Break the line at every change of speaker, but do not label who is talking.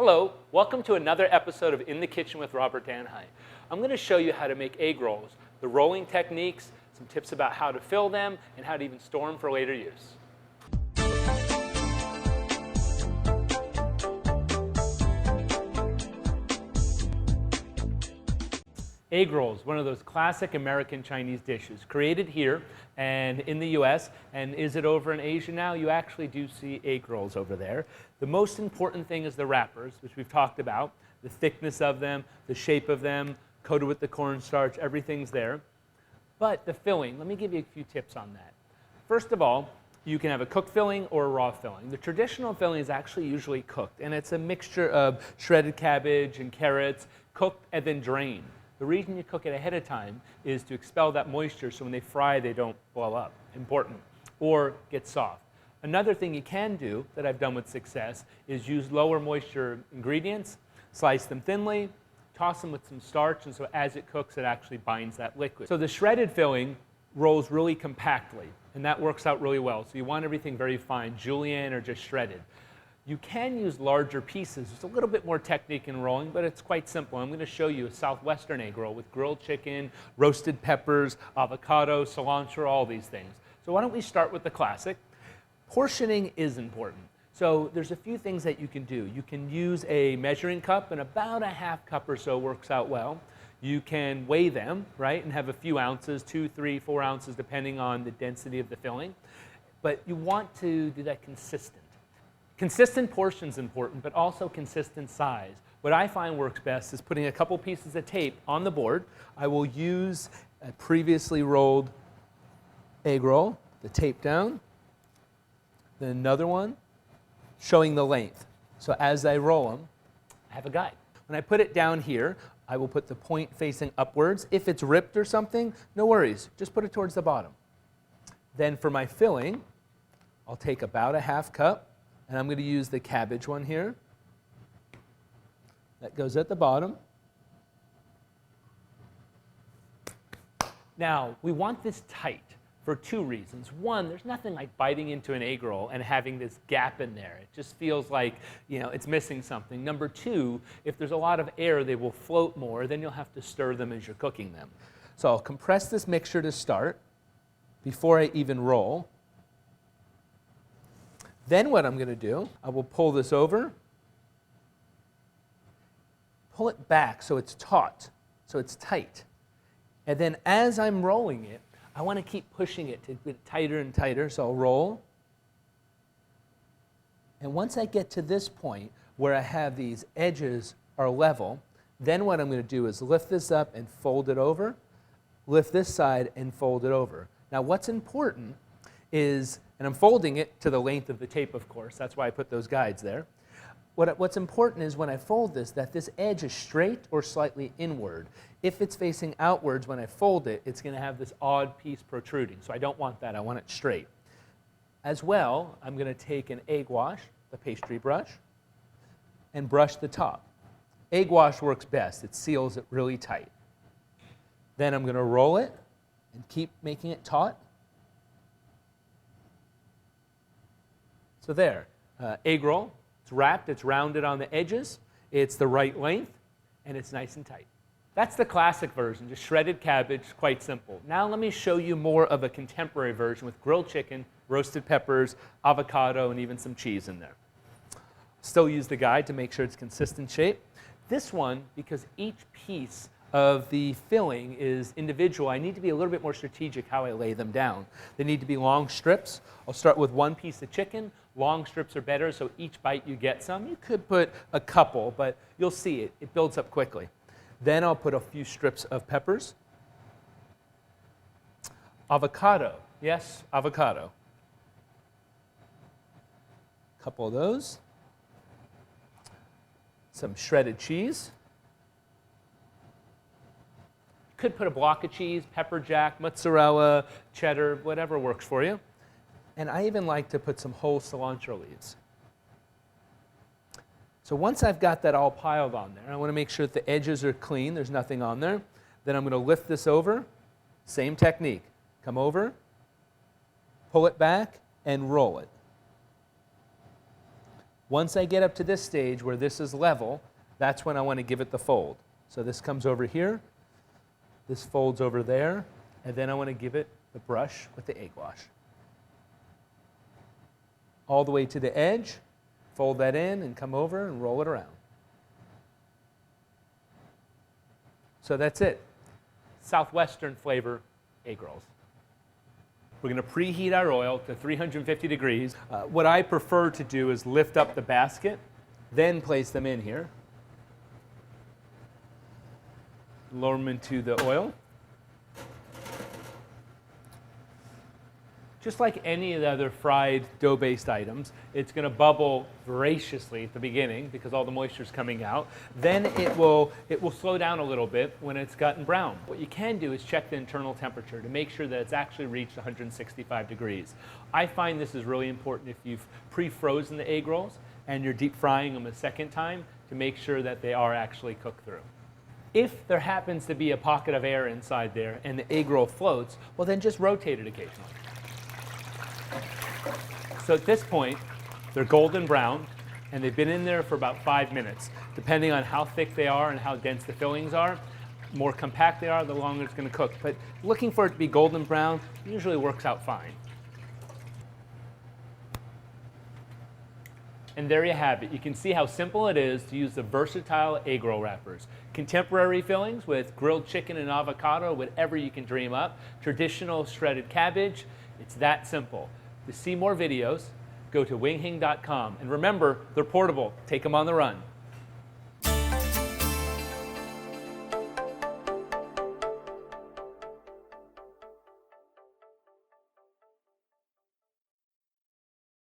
Hello, welcome to another episode of In the Kitchen with Robert Danhi. I'm going to show you how to make egg rolls, the rolling techniques, some tips about how to fill them, and how to even store them for later use. Egg rolls, one of those classic American Chinese dishes, created here and in the US, and is it over in Asia now? You actually do see egg rolls over there. The most important thing is the wrappers, which we've talked about, the thickness of them, the shape of them, coated with the cornstarch, everything's there. But the filling, let me give you a few tips on that. First of all, you can have a cooked filling or a raw filling. The traditional filling is actually usually cooked, and it's a mixture of shredded cabbage and carrots, cooked and then drained. The reason you cook it ahead of time is to expel that moisture so when they fry they don't blow up, important, or get soft. Another thing you can do that I've done with success is use lower moisture ingredients, slice them thinly, toss them with some starch, and so as it cooks it actually binds that liquid. So the shredded filling rolls really compactly, and that works out really well. So you want everything very fine, julienne or just shredded. You can use larger pieces. It's a little bit more technique in rolling, but it's quite simple. I'm going to show you a Southwestern egg roll with grilled chicken, roasted peppers, avocado, cilantro, all these things. So why don't we start with the classic. Portioning is important. So there's a few things that you can do. You can use a measuring cup, and about a half cup or so works out well. You can weigh them, right, and have a few ounces, 2, 3, 4 ounces, depending on the density of the filling. But you want to do that consistent. Consistent portion is important, but also consistent size. What I find works best is putting a couple pieces of tape on the board. I will use a previously rolled egg roll, the tape down, then another one showing the length. So as I roll them, I have a guide. When I put it down here, I will put the point facing upwards. If it's ripped or something, no worries, just put it towards the bottom. Then for my filling, I'll take about a half cup. And I'm going to use the cabbage one here. That goes at the bottom. Now, we want this tight for two reasons. One, there's nothing like biting into an egg roll and having this gap in there. It just feels like, it's missing something. Number two, if there's a lot of air, they will float more. Then you'll have to stir them as you're cooking them. So I'll compress this mixture to start before I even roll. Then what I'm going to do, I will pull this over, pull it back so it's taut, so it's tight. And then as I'm rolling it, I want to keep pushing it to get tighter and tighter, so I'll roll. And once I get to this point where I have these edges are level, then what I'm going to do is lift this up and fold it over, lift this side and fold it over. Now what's important is, and I'm folding it to the length of the tape, of course. That's why I put those guides there. What's important is when I fold this, that this edge is straight or slightly inward. If it's facing outwards when I fold it, it's going to have this odd piece protruding. So I don't want that. I want it straight. As well, I'm going to take an egg wash, the pastry brush, and brush the top. Egg wash works best. It seals it really tight. Then I'm going to roll it and keep making it taut. So there, egg roll, it's wrapped, it's rounded on the edges, it's the right length, and it's nice and tight. That's the classic version, just shredded cabbage, quite simple. Now let me show you more of a contemporary version with grilled chicken, roasted peppers, avocado, and even some cheese in there. Still use the guide to make sure it's consistent shape. This one, because each piece of the filling is individual, I need to be a little bit more strategic how I lay them down. They need to be long strips. I'll start with one piece of chicken. Long strips are better, so each bite you get some. You could put a couple, but you'll see it builds up quickly. Then I'll put a few strips of peppers. Avocado, yes, avocado. A couple of those. Some shredded cheese. Could put a block of cheese, pepper jack, mozzarella, cheddar, whatever works for you. And I even like to put some whole cilantro leaves. So once I've got that all piled on there, I want to make sure that the edges are clean, there's nothing on there. Then I'm going to lift this over, same technique. Come over, pull it back, and roll it. Once I get up to this stage where this is level, that's when I want to give it the fold. So this comes over here, this folds over there, and then I want to give it the brush with the egg wash. All the way to the edge, fold that in and come over and roll it around. So that's it. Southwestern flavor egg rolls. We're going to preheat our oil to 350 degrees. What I prefer to do is lift up the basket, then place them in here. Lower them into the oil. Just like any of the other fried dough-based items, it's going to bubble voraciously at the beginning because all the moisture is coming out. Then it will slow down a little bit when it's gotten brown. What you can do is check the internal temperature to make sure that it's actually reached 165 degrees. I find this is really important if you've pre-frozen the egg rolls and you're deep frying them a second time to make sure that they are actually cooked through. If there happens to be a pocket of air inside there and the egg roll floats, well then just rotate it occasionally. So at this point, they're golden brown, and they've been in there for about 5 minutes. Depending on how thick they are and how dense the fillings are, the more compact they are, the longer it's going to cook. But looking for it to be golden brown usually works out fine. And there you have it. You can see how simple it is to use the versatile egg roll wrappers. Contemporary fillings with grilled chicken and avocado, whatever you can dream up. Traditional shredded cabbage. It's that simple. To see more videos, go to winghing.com. And remember, they're portable. Take them on the run.